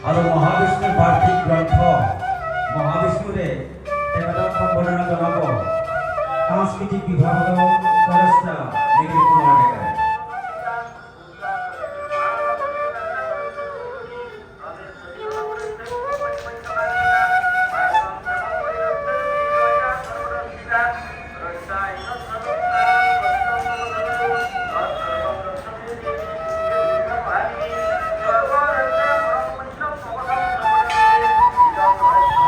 আৰু মহাবিষ্ণুৰ বাৰ্ষিক গ্ৰন্থ মহাবিষ্ণুৰে তেখেতক সম্বৰ্ধনা জনাব সাংস্কৃতিক বিভাগৰ উপদেষ্টা নিখিল কুমাৰ ডেকাই।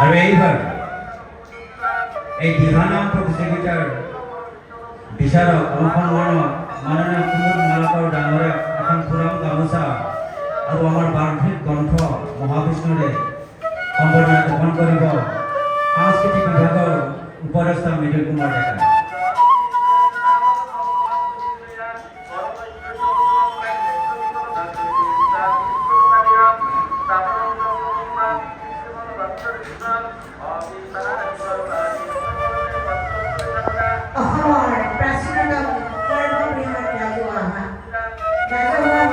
আৰু এইবাৰ এই দিহানাম প্ৰতিযোগিতাৰ বিচাৰক অনুসন্ধানত মাননীয় কুমুদ মালাকৰ ডাঙৰে এখন ফুৰাম গামোচা আৰু আমাৰ বাৰ্ষিক গ্ৰন্থ মহাবিষ্ণুৰে সম্বৰ্ধনা জ্ঞাপন কৰিব সাংস্কৃতিক বিভাগৰ উপদেষ্টা নিখিল কুমাৰ ডেকাই। অসমৰ প্ৰাচীনতম সৰ্ববৃহৎ ৰাজহুৱা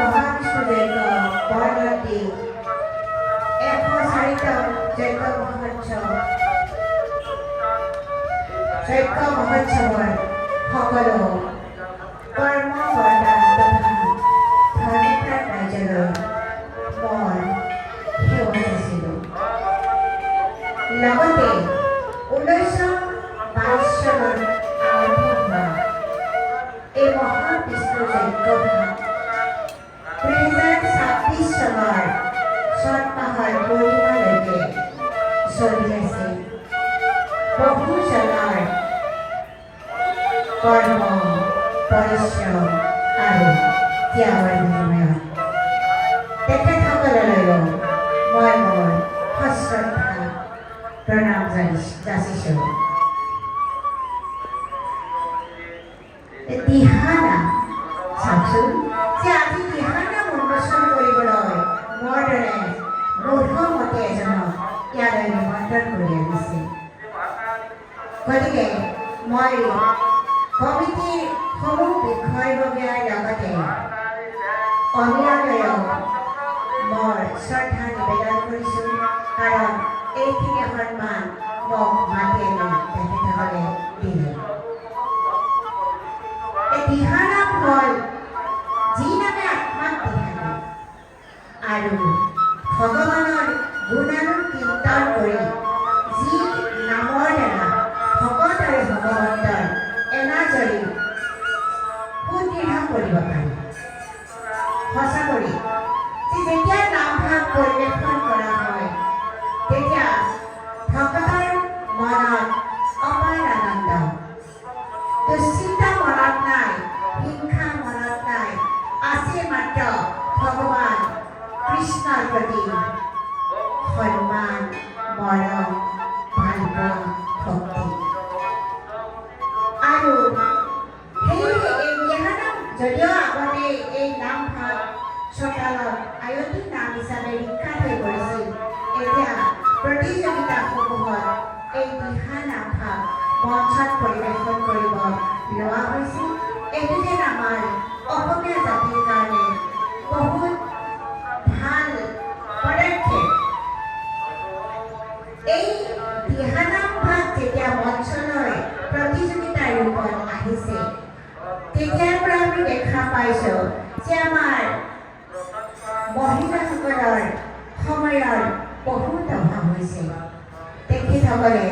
মহাবিষ্ণু যজ্ঞ বৰদত্তী 104তম যজ্ঞ মহোৎসৱৰ সকলো কৰ্মকৰ্তা তথা ধৰ্মপ্ৰাণ ৰাইজলৈ মই সেৱা যাচিলোঁ। লগতে 1922 চনত আৰম্ভ হোৱা এই মহাবিষ্ণু যজ্ঞভাগ 2026 চনৰ চত মাহৰ পূৰ্ণিমালৈকে চলি আছে। বহুজনৰ কৰ্ম পৰিশ্ৰম আৰু ত্যাগৰ বিনিময়ত তেখেতসকললৈও মই মোৰ সশ্ৰদ্ধা প্ৰণাম যাচিছোঁ। দিহানা চাওকচোন যে আজি দিহানা উন্মোচন কৰিবলৈ মোৰ দৰে মূঢ়মতী এজনক ইয়ালৈ নিমন্ত্ৰণ কৰি আনিছে। গতিকে মই কমিটিৰ সমূহ বিষয়ববীয়াৰ লগতে অনিয়ালৈও মোৰ শ্ৰদ্ধা নিবেদন কৰিছোঁ, কাৰণ এইখিনি সন্মান মোক মাতি আনি তেখেতসকলে দিলে। দিহানাম হ'ল যি নামে আত্মাক দিহানে আৰু ভগৱানৰ গুণানুৰ কীৰ্তন কৰি যি নামৰ দ্বাৰা ভকত আৰু ভগৱন্তৰ এনাজৰী সুদৃঢ় কৰিব পাৰি। সঁচা কৰি যেতিয়া নামভাগ পৰিৱেশন কৰা হয় তেতিয়া ভকতৰ মনত অপাৰ আনন্দ, দুশ্চিন্তা মনত নাই, হিংসা মনত নাই, আছে মাত্ৰ ভগৱান কৃষ্ণৰ প্ৰতি সন্মান, মৰম, ভালপোৱা, ভক্তি। আৰু সেয়েহে এই দিহানাম যদিও আগতে এই নামভাগ চোতালত আয়তী নাম হিচাপে বিখ্যাত হৈ পৰিছিল, এতিয়া প্ৰতিযোগিতাসমূহত এই দিহানাম ভাগ মঞ্চত পৰিৱেশন কৰিব লোৱা হৈছে। এইটো যেন আমাৰ অসমীয়া জাতিৰ কাৰণে বহুত ভাল পদক্ষেপ। এই দিহানাম ভাগ যেতিয়া মঞ্চলৈ প্ৰতিযোগিতাৰ ৰূপত আহিছে, তেতিয়াৰ পৰা আমি দেখা পাইছোঁ যে আমাৰ মহিলাসকলৰ সময়ৰ বহুত অভাৱ হৈছে। তেখেতসকলে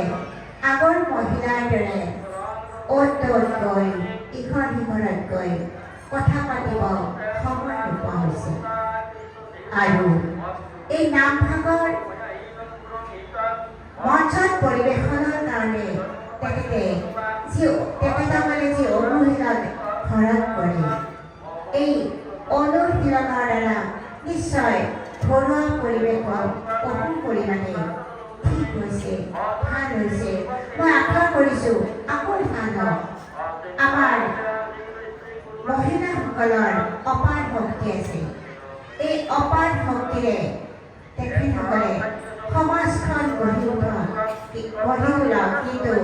আগৰ মহিলাৰ দৰে অ'ত ত'ত গৈ ইঘৰ সিঘৰত গৈ কথা পাতিব সময় নোপোৱা হৈছে। আৰু এই নামভাগৰ মঞ্চত পৰিৱেশনৰ কাৰণে তেখেতসকলে যি অনুশীলন ঘৰত কৰে, এই অনুশীলনৰ দ্বাৰা নিশ্চয় ঘৰুৱা পৰিৱেশত বহু পৰিমাণে ঠিক হৈছে, ভাল হৈছে। মই আশা কৰিছোঁ আকৌ ভাল হওক। আমাৰ মহিলাসকলৰ অপাৰ শক্তি আছে। এই অপাৰ শক্তিৰে তেখেতসকলে সমাজখন গঢ়ি তোলক, কিন্তু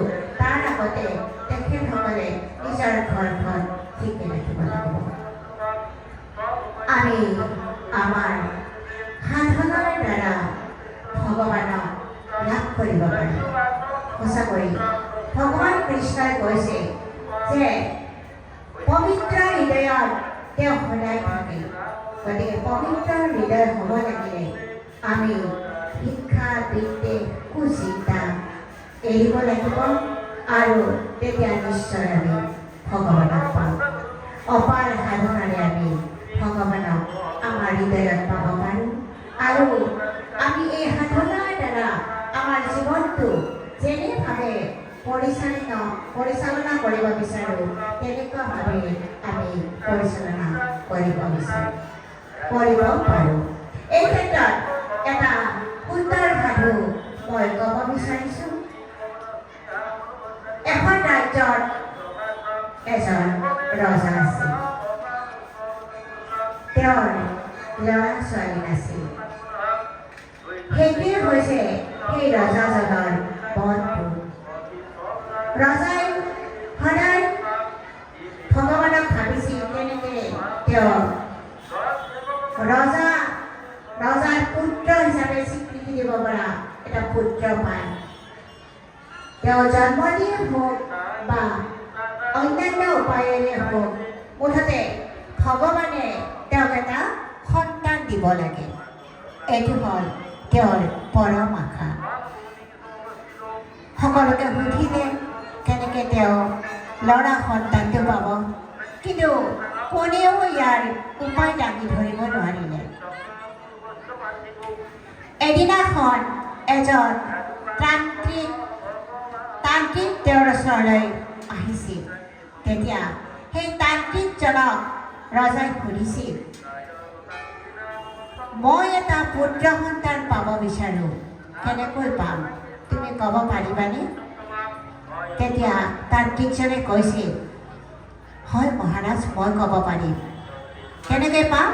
তাৰ আগতে তেখেতসকলে নিজৰ ঘৰখন ঠিকে ৰাখিব লাগিব। আমি আমাৰ সাধনাৰ দ্বাৰা দিব পাৰে সঁচাকৈ ভগৱান কৃষ্ণই কৈছে যে পবিত্ৰ হৃদয়ত তেওঁ সদায় থাকে গতিকে পবিত্ৰ হৃদয় হ'ব লাগিলে আমি শিক্ষা বিদ্যে কুচিন্তা এৰিব লাগিব আৰু তেতিয়া নিশ্চয় আমি ভগৱানক পাম অপাৰ সাধনাৰে আমি ভগৱানক আমাৰ হৃদয়ত পাব পাৰোঁ আৰু আমি এই সাধনাৰ দ্বাৰা আমাৰ জীৱনটো যেনেভাৱে পৰিচালনা কৰিব বিচাৰোঁ তেনেকুৱাভাৱে আমি পৰিচালনা কৰিব পাৰোঁ এই ক্ষেত্ৰত এটা সুন্দৰ সাধু মই ক'ব বিচাৰিছোঁ এখন ৰাজ্যত এজন ৰজা আছিল তেওঁৰ ল'ৰা ছোৱালী নাছিল সেইটোৱে হৈছে সেই ৰজাজনৰ বন্ধু ৰজাই সদায় ভগৱানক ভাবিছিল কেনেকৈ তেওঁ ৰজাৰ পুত্ৰ হিচাপে স্বীকৃতি দিব পৰা এটা পুত্ৰ পায় তেওঁ জন্ম দিয়ে হওক বা অন্যান্য উপায়েৰে হওক মুঠতে ভগৱানে তেওঁক এটা সন্তান দিব লাগে এইটো হ'ল তেওঁৰ পৰম আশা সকলোকে সুধিলে কেনেকৈ তেওঁ ল'ৰা সন্তানটো পাব কিন্তু কোনেও ইয়াৰ উপায় দাঙি ধৰিব নোৱাৰিলে এদিনাখন এজন তান্ত্ৰিক তেওঁৰ ওচৰলৈ আহিছিল তেতিয়া সেই তান্ত্ৰিকজনক ৰজাই সুধিছিল মই এটা পুত্ৰ সন্তান পাব বিচাৰোঁ কেনেকৈ পাম তুমি ক'ব পাৰিবানে তেতিয়া তান্ত্ৰিকজনে কৈছিল হয় মহাৰাজ মই ক'ব পাৰিম কেনেকৈ পাম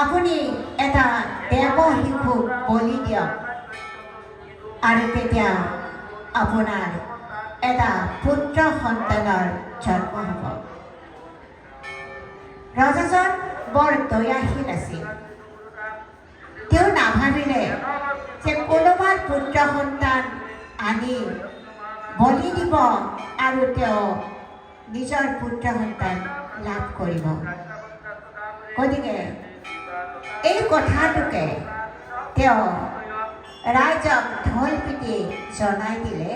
আপুনি এটা দেৱ শিশুক বলি দিয়ক আৰু তেতিয়া আপোনাৰ এটা পুত্ৰ সন্তানৰ জন্ম হ'ব ৰজাজন বৰ দয়াশীল আছিল তেওঁ নাভাবিলে যে কোনোবাৰ পুত্ৰ সন্তান আনি বলি দিব আৰু তেওঁ নিজৰ পুত্ৰ সন্তান লাভ কৰিব গতিকে এই কথাটোকে তেওঁ ৰাইজক ঢোল পিটি জনাই দিলে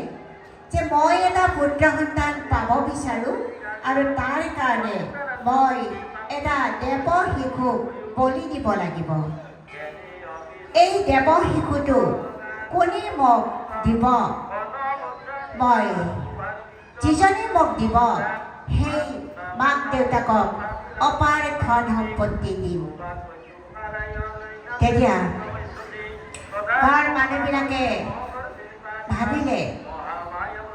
যে মই এটা পুত্ৰ সন্তান পাব বিচাৰোঁ আৰু তাৰ কাৰণে মই এটা দেৱ শিশুক বলি দিব লাগিব এই দেৱ শিশুটো কোনে মোক দিব মই যিজনে মোক দিব সেই মাক দেউতাকক অপাৰ ধন সম্পত্তি দিম তেতিয়া ঘৰ মানুহবিলাকে ভাবিলে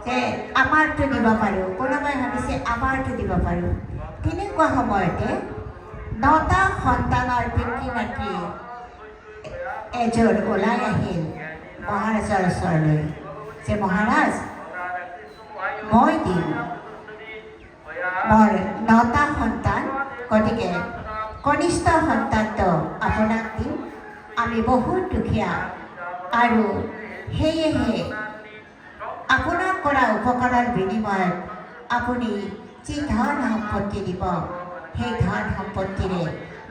যে আমাৰটো দিব পাৰোঁ কোনোবাই ভাবিছে আমাৰটো দিব পাৰোঁ তেনেকুৱা সময়তে 9টা সন্তানৰ পিতৃ মাতৃ এজন ওলাই আহিল মহাৰাজৰ ওচৰলৈ যে মহাৰাজ মই দিম মোৰ 9টা সন্তান গতিকে কনিষ্ঠ সন্তানটো আপোনাক দিম আমি বহুত দুখীয়া আৰু সেয়েহে আপোনাক কৰা উপকাৰৰ বিনিময়ত আপুনি যি ধন সম্পত্তি দিব সেই ধন সম্পত্তিৰে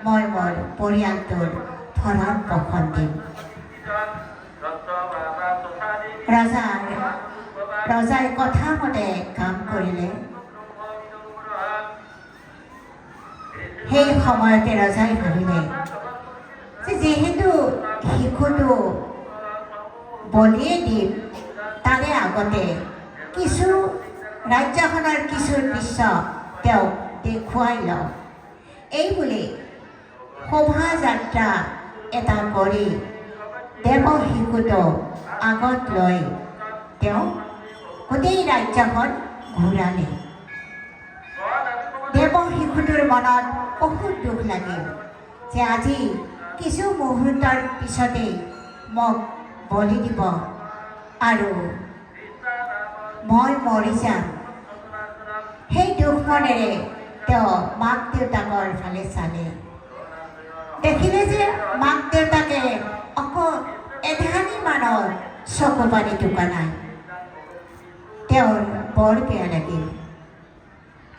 মই মোৰ পৰিয়ালটোৰ ভৰণ পোষণ দিম ৰজাই কথা মতে কাম কৰিলে সেই সময়তে ৰজাই ভাবিলে যে যিহেতু শিশুটো বলিয়ে দিম তাৰে আগতে কিছু ৰাজ্যখনৰ কিছু দৃশ্য তেওঁক দেখুৱাই লওঁ এই বুলি শোভাযাত্ৰা এটা কৰি দেৱ শিশুটো আগত লৈ তেওঁ গোটেই ৰাজ্যখন ঘূৰালে দেৱ শিশুটোৰ মনত বহুত দুখ লাগিল যে আজি কিছু মুহূৰ্তৰ পিছতেই মোক বলি দিব আৰু মই মৰি যাম সেই দুখ মনেৰে তেওঁ মাক দেউতাকৰ ফালে চালে দেখিলে যে মাক দেউতাকে অকল এধানি মানৰ চকু পানী টোকা নাই। তেওঁৰ বৰ বেয়া লাগিল।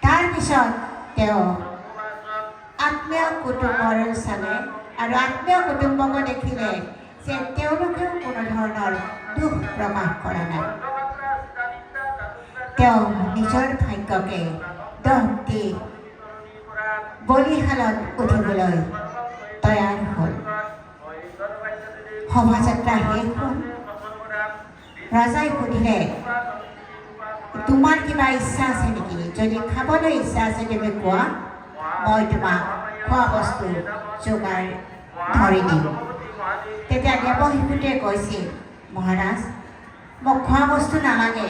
তাৰপিছত তেওঁ আত্মীয় কুটুম্বৰ চালে আৰু আত্মীয় কুটুম্বকো দেখিলে যে তেওঁলোকেও কোনো ধৰণৰ দুখ প্ৰকাশ কৰা নাই। তেওঁ নিজৰ ভাগ্যকে দোষ দি বলিশালত উঠিবলৈ তৈয়াৰ হ'ল। শোভাযাত্ৰা শেষ হ'ল। ৰজাই সুধিলে, তোমাৰ কিবা ইচ্ছা আছে নেকি? যদি খাবলৈ ইচ্ছা আছে তুমি কোৱা, মই তোমাক খোৱা বস্তু যোগাৰ ধৰি দিম। তেতিয়া দেৱশিশুটোৱে কৈছিল, মহাৰাজ, মোক খোৱা বস্তু নালাগে,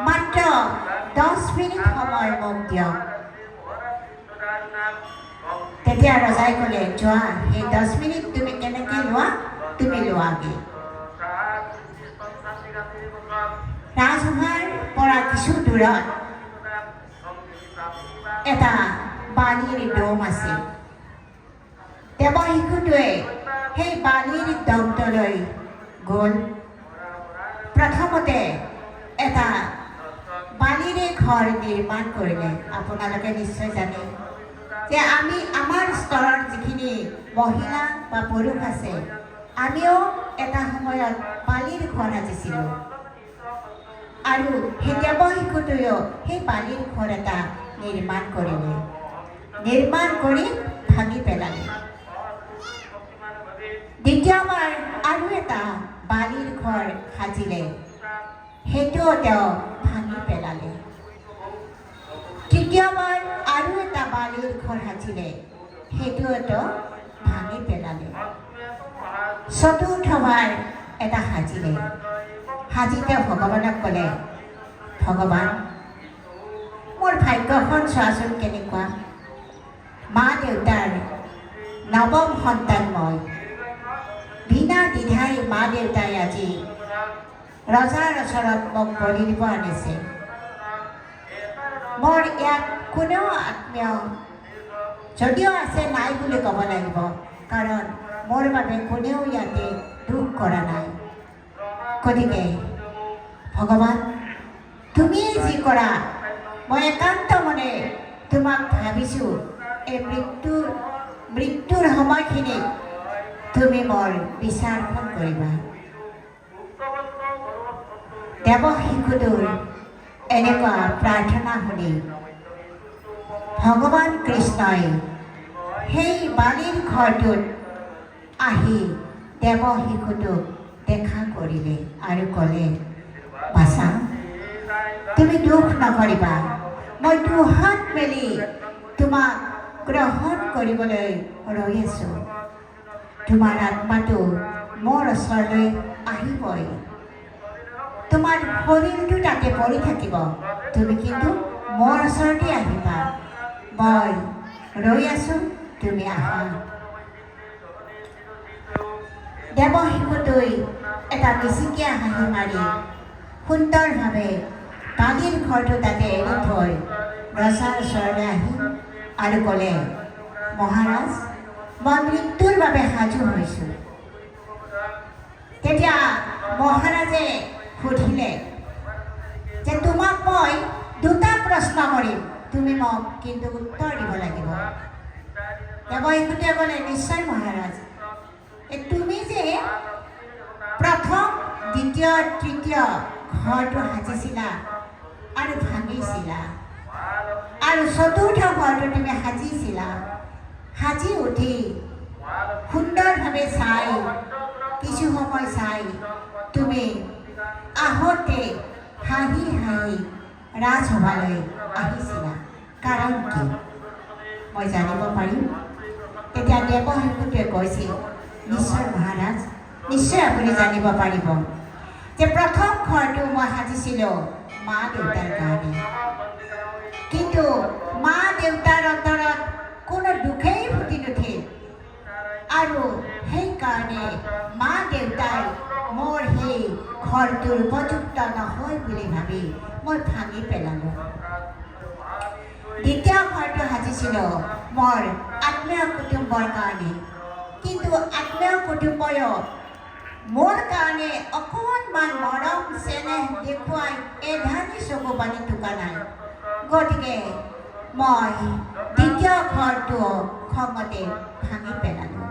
মাত্ৰ 10 মিনিট সময় মোক দিয়ক। তেতিয়া ৰজাই ক'লে, যোৱা, সেই 10 মিনিট তুমি কেনেকৈ লোৱা তুমি লোৱাগে। ৰাজসভাৰ পৰা কিছু দূৰত এটা বালিৰ দম আছে। দেৱশিশুটোৱে সেই বালিৰ দমটোলৈ গ'ল। প্ৰথমতে এটা বালিৰে ঘৰ নিৰ্মাণ কৰিলে। আপোনালোকে নিশ্চয় জানে যে আমি আমাৰ স্তৰৰ যিখিনি মহিলা বা পুৰুষ আছে, আমিও এটা সময়ত বালিৰ ঘৰ সাজিছিলোঁ। আৰু সেই দেৱশিশুটোৱেও সেই বালিৰ ঘৰ এটা নিৰ্মাণ কৰিলে। নিৰ্মাণ কৰি ভাঙি পেলালে। দ্বিতীয়বাৰ আৰু এটা বালিৰ ঘৰ সাজিলে, সেইটোও তেওঁ ভাঙি পেলালে। তৃতীয়বাৰ আৰু এটা বালিৰ ঘৰ সাজিলে, সেইটোও ভাঙি পেলালে। চতুৰ্থবাৰ এটা সাজিলে। সাজি তেওঁ ভগৱানক ক'লে, ভগৱান, মোৰ ভাগ্যখন চোৱাচোন কেনেকুৱা। মা দেউতাৰ নৱম সন্তান মই। বিনা দ্বিধাই মা দেউতাই আজি ৰজাৰ ওচৰত মোক বলি দিব আনিছে। মোৰ ইয়াত কোনেও আত্মীয় যদিও আছে নাই বুলি ক'ব লাগিব, কাৰণ মোৰ বাবে কোনেও ইয়াতে দুখ কৰা নাই। গতিকে ভগৱান, তুমিয়ে যি কৰা, মই একান্ত মনে তোমাক ভাবিছোঁ, এই মৃত্যুৰ সময়খিনিত তুমি মোৰ বিচাৰখন কৰিবা। দেৱশিশুটোৰ এনেকুৱা প্ৰাৰ্থনা শুনি ভগৱান কৃষ্ণই সেই বালিৰ ঘৰটোত আহি দেৱশিশুটোক দেখা কৰিলে আৰু ক'লে, বাছা, তুমি দুখ নকৰিবা, মই দুহাত মেলি তোমাক গ্ৰহণ কৰিবলৈ ৰৈ আছোঁ। তোমাৰ আত্মাটো মোৰ ওচৰলৈ আহিবই। তোমাৰ শৰীৰটো তাতে পৰি থাকিব, তুমি কিন্তু মোৰ ওচৰতে আহিবা। মই ৰৈ আছোঁ, তুমি আহা। দেৱশিশুটোৱে এটা মিচিকিয়া হাঁহি মাৰি সুন্দৰভাৱে বালিৰ ঘৰটো তাতে এৰি থৈ ৰজাৰ ওচৰলৈ আহি আৰু ক'লে, মহাৰাজ, মই মৃত্যুৰ বাবে সাজু হৈছোঁ। তেতিয়া মহাৰাজে সুধিলে যে তোমাক মই দুটা প্ৰশ্ন কৰিম, তুমি মোক কিন্তু উত্তৰ দিব লাগিব। দেৱশিশুটোৱে ক'লে, নিশ্চয় মহাৰাজ। তুমি যে প্ৰথম, দ্বিতীয়, তৃতীয় ঘৰটো সাজিছিলা আৰু ভাঙিছিলা, আৰু চতুৰ্থ ঘৰটো তুমি সাজিছিলা, সাজি উঠি সুন্দৰভাৱে চাই, কিছু সময় চাই তুমি আহোঁতে হাঁহি হাঁহি ৰাজসভালৈ আহিছিলা, কাৰণ কি মই জানিব পাৰিম? তেতিয়া দেৱশিশুটোৱে কৈছিল, নিশ্চয় মহাৰাজ, নিশ্চয় আপুনি জানিব পাৰিব যে প্ৰথম ঘৰটো মই সাজিছিলোঁ মা দেউতাৰ কাৰণে, কিন্তু মা দেউতাৰ অন্তৰত কোনো দুখেই ফুটি নুঠিল, আৰু সেইকাৰণে মা দেউতাই মোৰ সেই ঘৰটোৰ উপযুক্ত নহয় বুলি ভাবি মই ভাঙি পেলালোঁ। দ্বিতীয় ঘৰটো সাজিছিলোঁ মোৰ আত্মীয় কুটুম্বৰ কাৰণে, কিন্তু আত্মীয় কুটুম্বয়ো মোৰ কাৰণে অকণমান মৰম চেনেহ দেখুৱাই এধানি চকু পানী টুকা নাই। গতিকে মই দ্বিতীয় ঘৰটো খঙতে ভাঙি পেলালোঁ।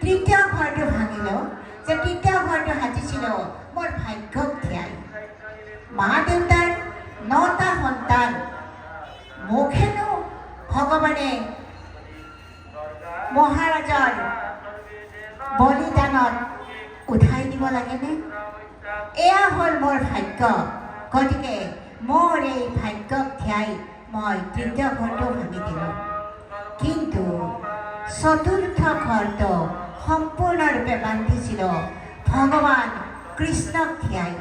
তৃতীয় ঘৰটো ভাঙিলোঁ যে তৃতীয় ঘৰটো সাজিছিলোঁ মোৰ ভাগ্যক ধিয়াই। মা দেউতাৰ 9টা সন্তান মোকহেনো ভগৱানে মহাৰাজাৰ বলিদানত উঠাই দিব লাগেনে? এয়া হ'ল মোৰ ভাগ্য। গতিকে মোৰ এই ভাগ্যক ধিয়াই মই তৃতীয় ঘৰটো ভাঙি দিলোঁ। কিন্তু চতুৰ্থ ঘৰটো সম্পূৰ্ণৰূপে বান্ধিছিলোঁ ভগৱান কৃষ্ণক ধিয়াই,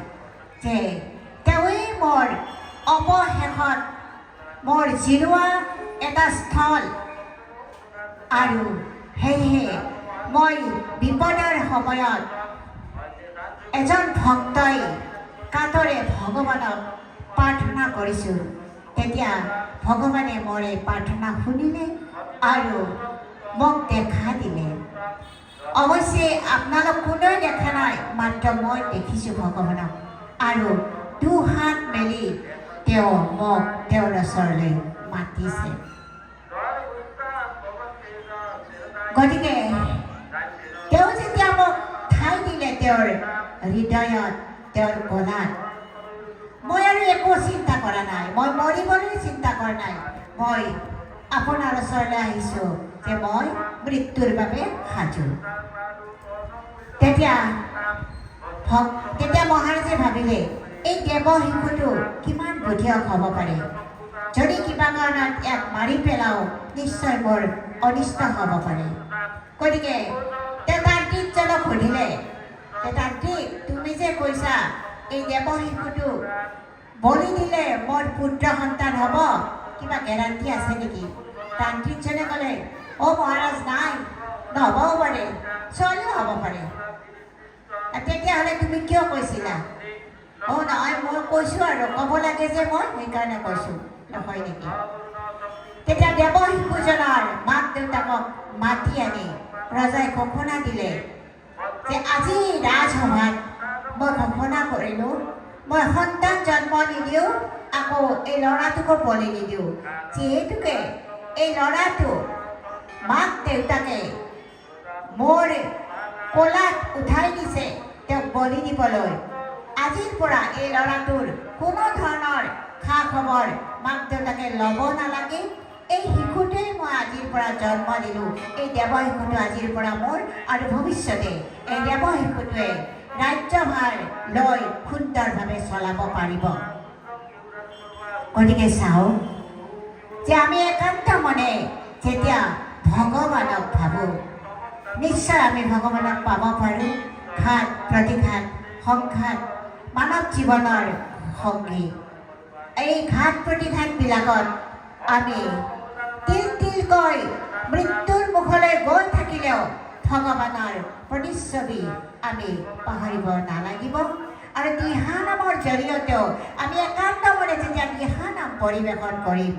যে তেওঁৱেই মোৰ অৱশেষত মোৰ জিৰোৱা এটা স্থল। আৰু সেয়েহে মই বিপদৰ সময়ত এজন ভক্তই কাতৰে ভগৱানক প্ৰাৰ্থনা কৰিছোঁ, তেতিয়া ভগৱানে মোৰ এই প্ৰাৰ্থনা শুনিলে আৰু মোক দেখা দিলে। অৱশ্যে আপোনালোক কোনেও দেখা নাই, মাত্ৰ মই দেখিছোঁ ভগৱানক। আৰু দুহাত মেলি তেওঁ মোক তেওঁৰ ওচৰলৈ মাতিছে। গতিকে তেওঁ যেতিয়া মোক ঠাই দিলে তেওঁৰ হৃদয়ত, তেওঁৰ গলাত, মই আৰু একো চিন্তা কৰা নাই। মই মৰিবলৈ চিন্তা কৰা নাই। মই আপোনাৰ ওচৰলৈ আহিছোঁ যে মই মৃত্যুৰ বাবে সাজু। তেতিয়া মহাৰাজে ভাবিলে এই দেৱ শিশুটো কিমান বুদ্ধিয়ক হ'ব পাৰে। যদি কিবা কাৰণত ইয়াক মাৰি পেলাওঁ নিশ্চয় মোৰ অনিষ্ট হ'ব পাৰে। গতিকে তেওঁ তান্ত্ৰিকজনক সুধিলে, তান্ত্ৰিক, তুমি যে কৈছা এই দেৱ শিশুটো বলি দিলে মোৰ পুত্ৰ সন্তান হ'ব, কিবা গেৰাণ্টি আছে নেকি? তান্ত্ৰিকজনে ক'লে, অ' মহাৰাজ, নাই, নহ'বও পাৰে, ছোৱালীও হ'ব পাৰে। তেতিয়াহ'লে তুমি কিয় কৈছিলা? অ' নহয়, মই কৈছোঁ আৰু ক'ব লাগে যে মই সেইকাৰণে কৈছোঁ, নহয় নেকি? তেতিয়া দেৱ শিশুজনৰ মাক দেউতাকক মাতি আনি ৰজাই ঘোষণা দিলে যে আজি ৰাজসভাত মই ঘোষণা কৰিলোঁ, মই সন্তান জন্ম নিদিওঁ, আকৌ এই ল'ৰাটোকো বলি নিদিওঁ। যিহেতুকে এই ল'ৰাটো মাক দেউতাকে মোৰ কোলাত উঠাই দিছে তেওঁক বলি দিবলৈ, আজিৰ পৰা এই ল'ৰাটোৰ কোনো ধৰণৰ খা খবৰ মাক দেউতাকে ল'ব নালাগে। এই শিশুটোৱেই মই আজিৰ পৰা জন্ম দিলোঁ। এই দেৱ শিশুটো আজিৰ পৰা মোৰ, আৰু ভৱিষ্যতে এই দেৱ শিশুটোৱে ৰাজ্যভাৰ লৈ সুন্দৰভাৱে চলাব পাৰিব। গতিকে চাওঁ যে আমি একান্ত মনে যেতিয়া ভগৱানক ভাবোঁ, নিশ্চয় আমি ভগৱানক পাব পাৰোঁ। ঘাত প্ৰতিঘাত সংঘাত মানৱ জীৱনৰ সংগী। এই ঘাত প্ৰতিঘাতবিলাকত আমি তিল তিলকৈ মৃত্যুৰ মুখলৈ গৈ থাকিলেও ভগৱানৰ প্ৰতিচ্ছবি আমি পাহৰিব নালাগিব। আৰু দিহানামৰ জৰিয়তেও আমি একান্ত মনে যেতিয়া দিহানাম পৰিৱেশন কৰিম,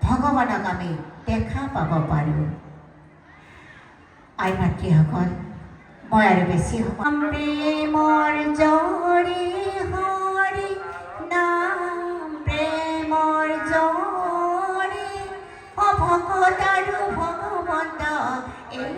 ভগৱানক আমি দেখা পাব পাৰোঁ। আই মাতৃসকল, মই আৰু বেছি প্ৰেমৰ জৰি হৰি নাম, প্ৰেমৰ জৰি ভকত আৰু ভগৱন্ত এই